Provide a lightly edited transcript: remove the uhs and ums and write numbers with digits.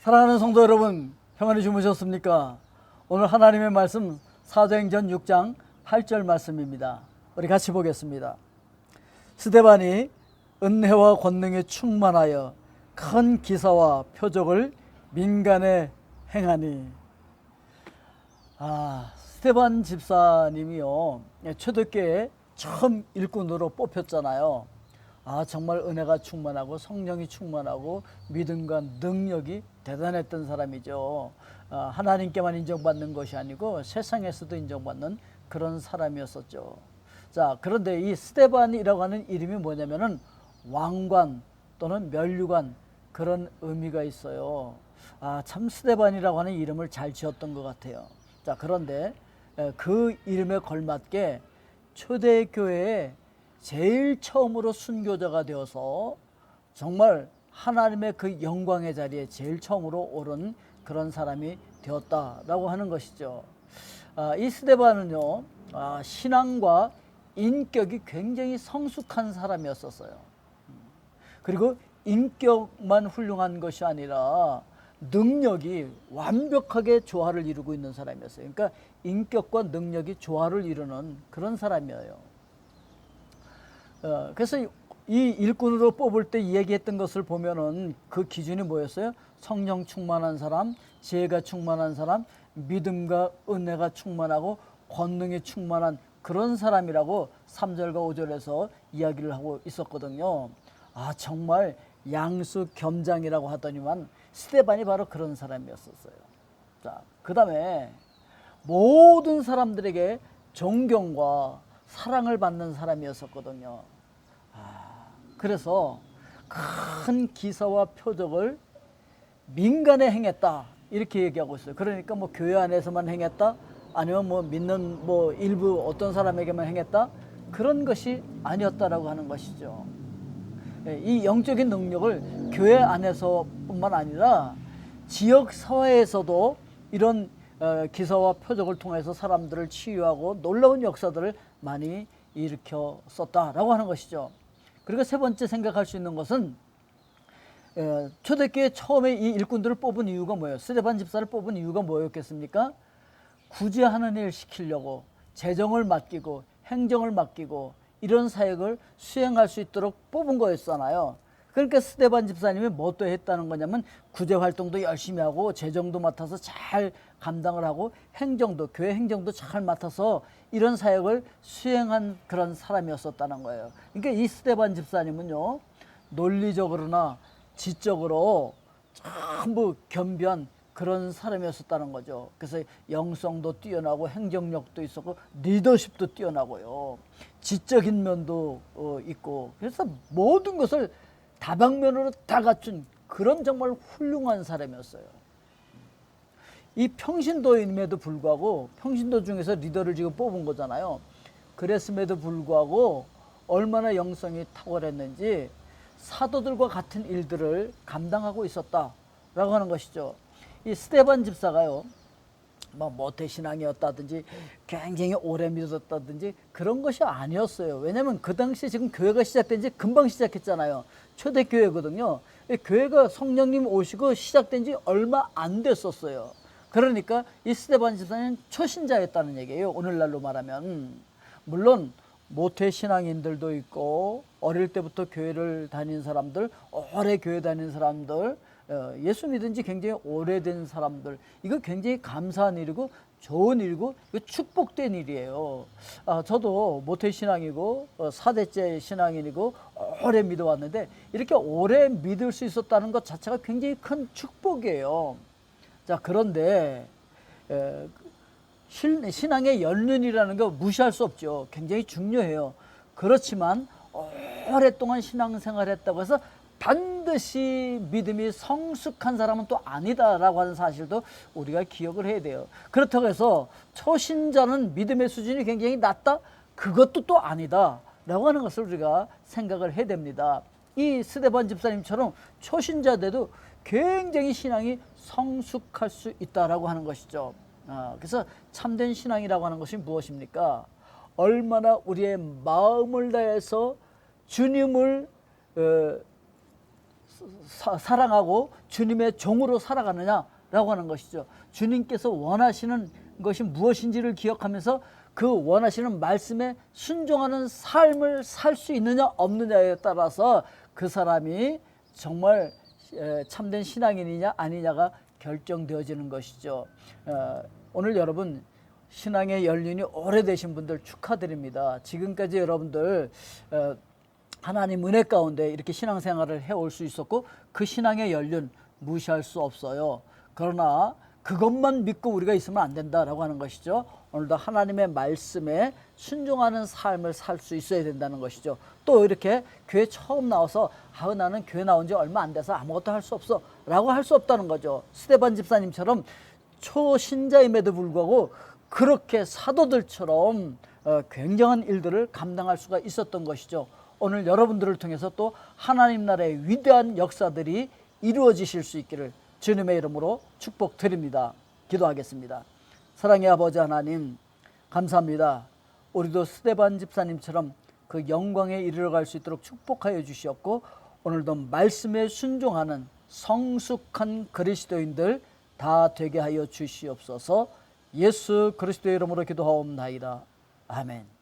사랑하는 성도 여러분, 평안히 주무셨습니까? 오늘 하나님의 말씀 사도행전 6장 8절 말씀입니다. 우리 같이 보겠습니다. 스데반이 은혜와 권능에 충만하여 큰 기사와 표적을 민간에 행하니. 스데반 집사님이요, 초대교회 처음 일꾼으로 뽑혔잖아요. 정말 은혜가 충만하고 성령이 충만하고 믿음과 능력이 대단했던 사람이죠. 하나님께만 인정받는 것이 아니고 세상에서도 인정받는 그런 사람이었었죠. 자, 그런데 이 스데반이라고 하는 이름이 뭐냐면은 왕관 또는 면류관, 그런 의미가 있어요. 참 스데반이라고 하는 이름을 잘 지었던 것 같아요. 자, 그런데 그 이름에 걸맞게 초대교회에 제일 처음으로 순교자가 되어서 정말 하나님의 그 영광의 자리에 제일 처음으로 오른 그런 사람이 되었다라고 하는 것이죠. 이 스데반은요, 신앙과 인격이 굉장히 성숙한 사람이었었어요. 그리고 인격만 훌륭한 것이 아니라 능력이 완벽하게 조화를 이루고 있는 사람이었어요. 그러니까 인격과 능력이 조화를 이루는 그런 사람이에요. 그래서 이 일꾼으로 뽑을 때 얘기했던 것을 보면은 그 기준이 뭐였어요? 성령 충만한 사람, 지혜가 충만한 사람, 믿음과 은혜가 충만하고 권능이 충만한 그런 사람이라고 3절과 5절에서 이야기를 하고 있었거든요. 정말 양수겸장이라고 하더니만 스데반이 바로 그런 사람이었었어요. 자, 그 다음에 모든 사람들에게 존경과 사랑을 받는 사람이었었거든요. 그래서 큰 기사와 표적을 민간에 행했다, 이렇게 얘기하고 있어요. 그러니까 뭐 교회 안에서만 행했다, 아니면 뭐 믿는 일부 어떤 사람에게만 행했다, 그런 것이 아니었다라고 하는 것이죠. 이 영적인 능력을 교회 안에서뿐만 아니라 지역 사회에서도 이런 기사와 표적을 통해서 사람들을 치유하고 놀라운 역사들을 많이 일으켰었다라고 하는 것이죠. 그리고 세 번째 생각할 수 있는 것은 초대교회 처음에 이 일꾼들을 뽑은 이유가 뭐예요? 스데반 집사를 뽑은 이유가 뭐였겠습니까? 구제하는 일 시키려고, 재정을 맡기고 행정을 맡기고 이런 사역을 수행할 수 있도록 뽑은 거였잖아요. 그러니까 스데반 집사님이 뭐 또 했다는 거냐면 구제 활동도 열심히 하고 재정도 맡아서 잘 감당을 하고 행정도, 교회 행정도 잘 맡아서 이런 사역을 수행한 그런 사람이었었다는 거예요. 그러니까 이 스데반 집사님은요, 논리적으로나 지적으로 전부 겸비한 그런 사람이었었다는 거죠. 그래서 영성도 뛰어나고 행정력도 있었고 리더십도 뛰어나고요, 지적인 면도 있고, 그래서 모든 것을 다방면으로 다 갖춘 그런 정말 훌륭한 사람이었어요. 이 평신도임에도 불구하고, 평신도 중에서 리더를 지금 뽑은 거잖아요. 그랬음에도 불구하고 얼마나 영성이 탁월했는지 사도들과 같은 일들을 감당하고 있었다라고 하는 것이죠. 이 스데반 집사가요, 모태신앙이었다든지 굉장히 오래 믿었다든지 그런 것이 아니었어요. 왜냐하면 그 당시에 지금 교회가 시작된 지 금방 시작했잖아요. 초대교회거든요. 교회가 성령님 오시고 시작된 지 얼마 안 됐었어요. 그러니까 이 스데반 집사는 초신자였다는 얘기예요, 오늘날로 말하면. 물론 모태신앙인들도 있고 어릴 때부터 교회를 다닌 사람들, 오래 교회 다닌 사람들, 예수 믿은 지 굉장히 오래된 사람들, 이거 굉장히 감사한 일이고 좋은 일이고 이거 축복된 일이에요. 저도 모태신앙이고 4대째 신앙인이고 오래 믿어왔는데 이렇게 오래 믿을 수 있었다는 것 자체가 굉장히 큰 축복이에요. 자, 그런데 신앙의 연륜이라는 거 무시할 수 없죠. 굉장히 중요해요. 그렇지만 오랫동안 신앙생활을 했다고 해서 반드시 믿음이 성숙한 사람은 또 아니다라고 하는 사실도 우리가 기억을 해야 돼요. 그렇다고 해서 초신자는 믿음의 수준이 굉장히 낮다? 그것도 또 아니다라고 하는 것을 우리가 생각을 해야 됩니다. 이 스데반 집사님처럼 초신자들도 굉장히 신앙이 성숙할 수 있다라고 하는 것이죠. 그래서 참된 신앙이라고 하는 것이 무엇입니까? 얼마나 우리의 마음을 다해서 주님을 사랑하고 주님의 종으로 살아가느냐라고 하는 것이죠. 주님께서 원하시는 것이 무엇인지를 기억하면서 그 원하시는 말씀에 순종하는 삶을 살 수 있느냐 없느냐에 따라서 그 사람이 정말 참된 신앙인이냐 아니냐가 결정되어지는 것이죠. 오늘 여러분 신앙의 연륜이 오래되신 분들 축하드립니다. 지금까지 여러분들 하나님 은혜 가운데 이렇게 신앙생활을 해올 수 있었고 그 신앙의 연륜 무시할 수 없어요. 그러나 그것만 믿고 우리가 있으면 안 된다라고 하는 것이죠. 오늘도 하나님의 말씀에 순종하는 삶을 살 수 있어야 된다는 것이죠. 또 이렇게 교회 처음 나와서 나는 교회 나온 지 얼마 안 돼서 아무것도 할 수 없어 라고 할 수 없다는 거죠. 스데반 집사님처럼 초신자임에도 불구하고 그렇게 사도들처럼 굉장한 일들을 감당할 수가 있었던 것이죠. 오늘 여러분들을 통해서 또 하나님 나라의 위대한 역사들이 이루어지실 수 있기를 주님의 이름으로 축복드립니다. 기도하겠습니다. 사랑의 아버지 하나님 감사합니다. 우리도 스데반 집사님처럼 그 영광에 이르러갈 수 있도록 축복하여 주시었고 오늘도 말씀에 순종하는 성숙한 그리스도인들 다 되게 하여 주시옵소서. 예수 그리스도의 이름으로 기도하옵나이다. 아멘.